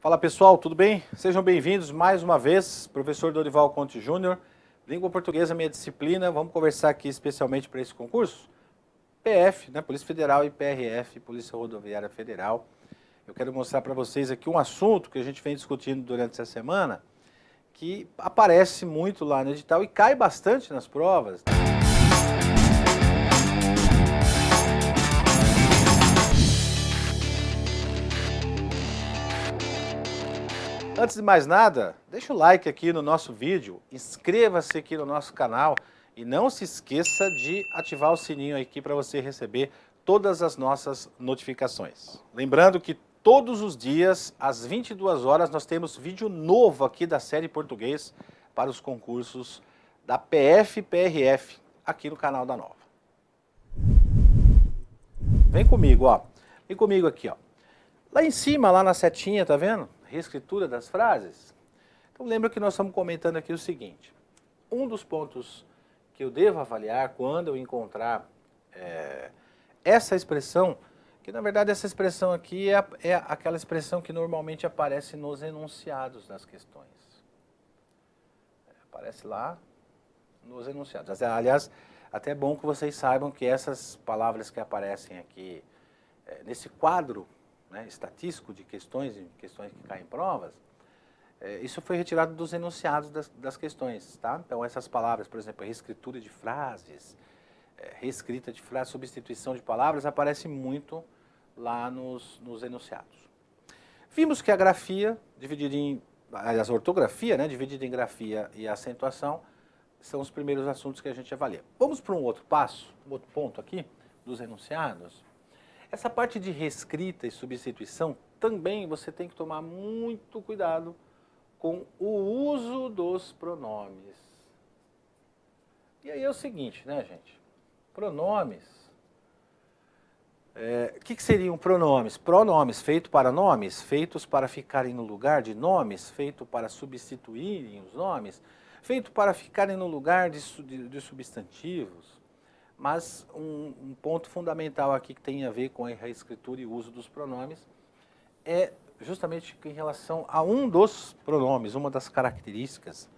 Fala pessoal, tudo bem? Sejam bem-vindos mais uma vez, professor Dorival Conte Júnior, língua portuguesa, minha disciplina. Vamos conversar aqui especialmente para esse concurso? PF, né? Polícia Federal, e PRF, Polícia Rodoviária Federal. Eu quero mostrar para vocês aqui um assunto que a gente vem discutindo durante essa semana, que aparece muito lá no edital e cai bastante nas provas. Antes de mais nada, deixa o like aqui no nosso vídeo, inscreva-se aqui no nosso canal e não se esqueça de ativar o sininho aqui para você receber todas as nossas notificações. Lembrando que todos os dias, às 22 horas, nós temos vídeo novo aqui da série Português para os concursos da PF e PRF aqui no canal da Nova. Vem comigo, ó. Vem comigo aqui, ó. Lá em cima, lá na setinha, tá vendo? Reescritura das frases. Então lembra que nós estamos comentando aqui o seguinte: um dos pontos que eu devo avaliar quando eu encontrar essa expressão, que na verdade essa expressão aqui é aquela expressão que normalmente aparece nos enunciados das questões. Aparece lá nos enunciados. Aliás, até é bom que vocês saibam que essas palavras que aparecem aqui nesse quadro, né, estatístico de questões que caem em provas, isso foi retirado dos enunciados das questões, tá? Então essas palavras, por exemplo, reescritura de frases, reescrita de frases, substituição de palavras, aparece muito lá nos enunciados. Vimos que a grafia, a ortografia, né, dividida em grafia e acentuação, são os primeiros assuntos que a gente avalia. Vamos para um outro passo, um outro ponto aqui, dos enunciados. Essa parte de reescrita e substituição, também você tem que tomar muito cuidado com o uso dos pronomes. E aí é o seguinte, né, gente? Pronomes. O que seriam pronomes? Pronomes feitos para nomes, feitos para ficarem no lugar de nomes, feitos para substituírem os nomes, feitos para ficarem no lugar de substantivos. Mas um ponto fundamental aqui que tem a ver com a reescritura e o uso dos pronomes é justamente em relação a um dos pronomes, uma das características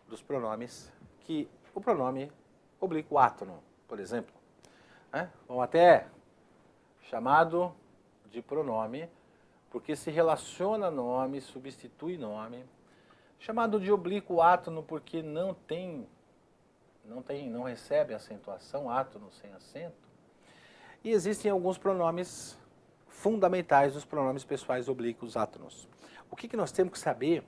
dos pronomes, que o pronome oblíquo átono, por exemplo, ou até chamado de pronome, porque se relaciona a nome, substitui nome, chamado de oblíquo átono porque não recebe acentuação, átono sem acento. E existem alguns pronomes fundamentais dos pronomes pessoais oblíquos átonos. O que nós temos que saber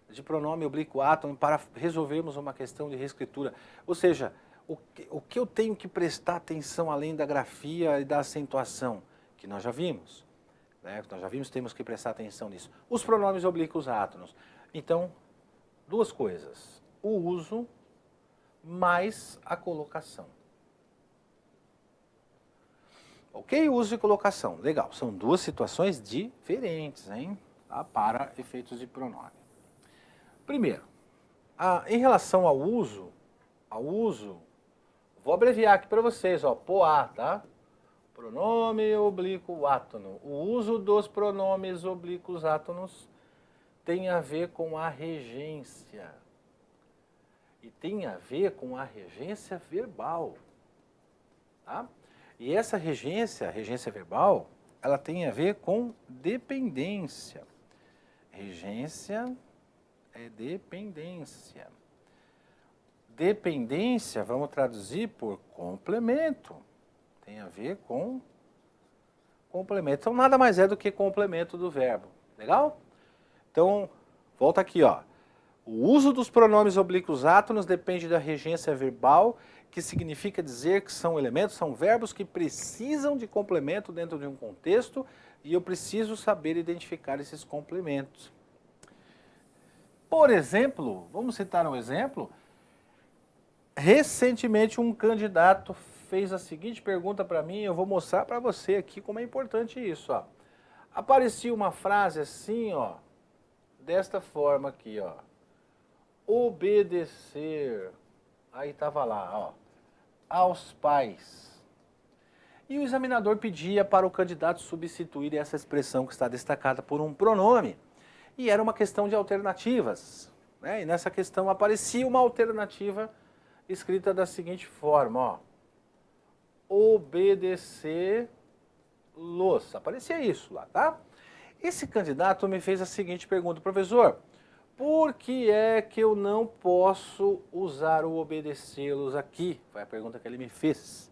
de pronome oblíquo átono para resolvermos uma questão de reescritura? Ou seja, o que eu tenho que prestar atenção além da grafia e da acentuação? Que nós já vimos. Nós já vimos, temos que prestar atenção nisso. Os pronomes oblíquos átonos. Então, duas coisas. O uso mais a colocação. Ok? Uso e colocação. Legal. São duas situações diferentes, hein? Para efeitos de pronome. Primeiro, em relação ao uso, vou abreviar aqui para vocês, ó, POA, tá? Pronome oblíquo átono. O uso dos pronomes oblíquos átonos tem a ver com a regência. E tem a ver com a regência verbal. Tá? E essa regência, a regência verbal, ela tem a ver com dependência. Regência é dependência. Dependência, vamos traduzir por complemento. Tem a ver com complemento. Então, nada mais é do que complemento do verbo. Legal? Então, volta aqui, ó. O uso dos pronomes oblíquos átonos depende da regência verbal, que significa dizer que são elementos, são verbos que precisam de complemento dentro de um contexto, e eu preciso saber identificar esses complementos. Por exemplo, vamos citar um exemplo. Recentemente um candidato fez a seguinte pergunta para mim, eu vou mostrar para você aqui como é importante isso, ó. Aparecia uma frase assim, ó, desta forma aqui, ó. Obedecer, aí estava lá, ó, aos pais. E o examinador pedia para o candidato substituir essa expressão que está destacada por um pronome. E era uma questão de alternativas, né? E nessa questão aparecia uma alternativa escrita da seguinte forma, ó. Obedecer-los. Aparecia isso lá, tá? Esse candidato me fez a seguinte pergunta: professor, por que é que eu não posso usar o obedecê-los aqui? Foi a pergunta que ele me fez.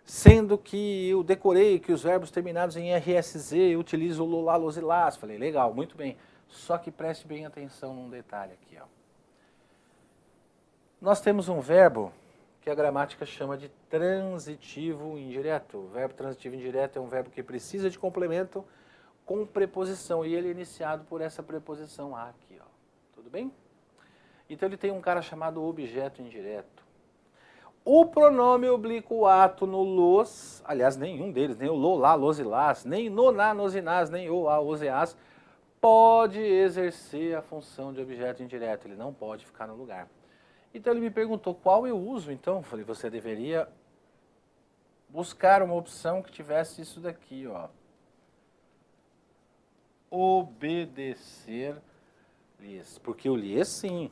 Sendo que eu decorei que os verbos terminados em RSZ utilizam o lolá, los e las. Falei, legal, muito bem. Só que preste bem atenção num detalhe aqui, ó. Nós temos um verbo que a gramática chama de transitivo indireto. O verbo transitivo indireto é um verbo que precisa de complemento com preposição, e ele é iniciado por essa preposição a aqui, ó. Tudo bem? Então ele tem um cara chamado objeto indireto. O pronome oblíquo ato no los, aliás, nenhum deles, nem o lo, lá, los e las, nem no, na, nos e nas, nem o, a, os e as, pode exercer a função de objeto indireto. Ele não pode ficar no lugar. Então ele me perguntou qual eu uso. Então eu falei, você deveria buscar uma opção que tivesse isso daqui, ó. Obedecer-lhes. Porque o lhes, sim.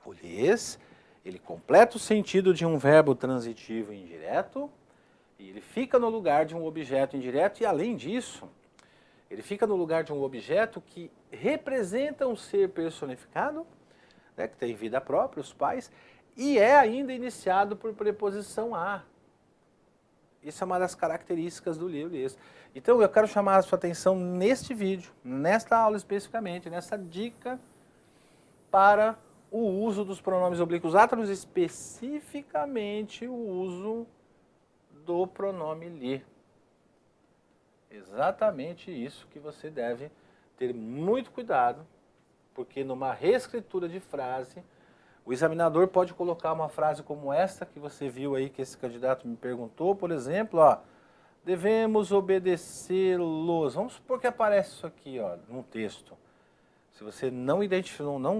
O lhes, ele completa o sentido de um verbo transitivo indireto e ele fica no lugar de um objeto indireto e, além disso, ele fica no lugar de um objeto que representa um ser personificado, né, que tem vida própria, os pais, e é ainda iniciado por preposição a. Isso é uma das características do lhes. Então eu quero chamar a sua atenção neste vídeo, nesta aula especificamente, nessa dica para o uso dos pronomes oblíquos átonos, especificamente o uso do pronome lhe. Exatamente isso que você deve ter muito cuidado, porque numa reescritura de frase, o examinador pode colocar uma frase como esta que você viu aí, que esse candidato me perguntou, por exemplo, ó, devemos obedecê-los. Vamos supor que aparece isso aqui, ó, num texto. Se você não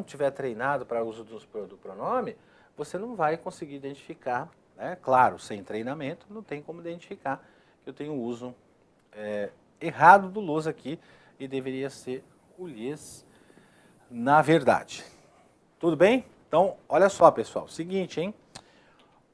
tiver treinado para o uso do pronome, você não vai conseguir identificar, né? Claro, sem treinamento, não tem como identificar que eu tenho o uso errado do los aqui e deveria ser o lhes, na verdade. Tudo bem? Então, olha só, pessoal, seguinte, hein?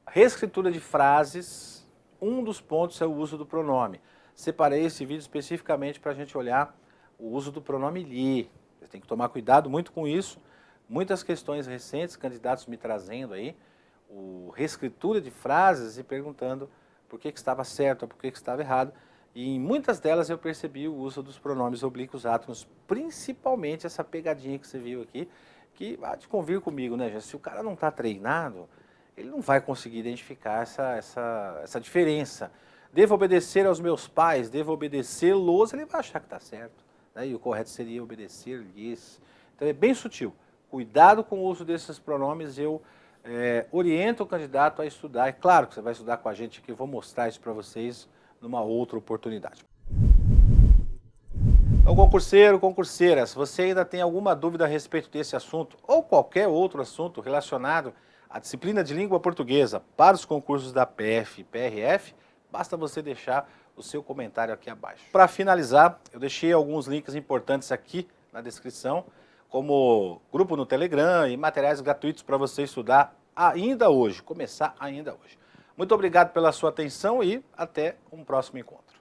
Reescritura de frases, um dos pontos é o uso do pronome. Separei esse vídeo especificamente para a gente olhar o uso do pronome lhe. Você tem que tomar cuidado muito com isso. Muitas questões recentes, candidatos me trazendo aí, reescritura de frases e perguntando por que estava certo ou por que estava errado. E em muitas delas eu percebi o uso dos pronomes oblíquos átonos, principalmente essa pegadinha que você viu aqui, que há de convir comigo, né, gente? Se o cara não está treinado, ele não vai conseguir identificar essa diferença. Devo obedecer aos meus pais, devo obedecê-los, ele vai achar que está certo. Né? E o correto seria obedecer-lhes. Então é bem sutil. Cuidado com o uso desses pronomes, eu oriento o candidato a estudar. É claro que você vai estudar com a gente aqui, eu vou mostrar isso para vocês numa outra oportunidade. Então, concurseiro, concurseira, se você ainda tem alguma dúvida a respeito desse assunto ou qualquer outro assunto relacionado à disciplina de língua portuguesa para os concursos da PF e PRF, basta você deixar o seu comentário aqui abaixo. Para finalizar, eu deixei alguns links importantes aqui na descrição, como grupo no Telegram e materiais gratuitos para você estudar ainda hoje, começar ainda hoje. Muito obrigado pela sua atenção e até um próximo encontro.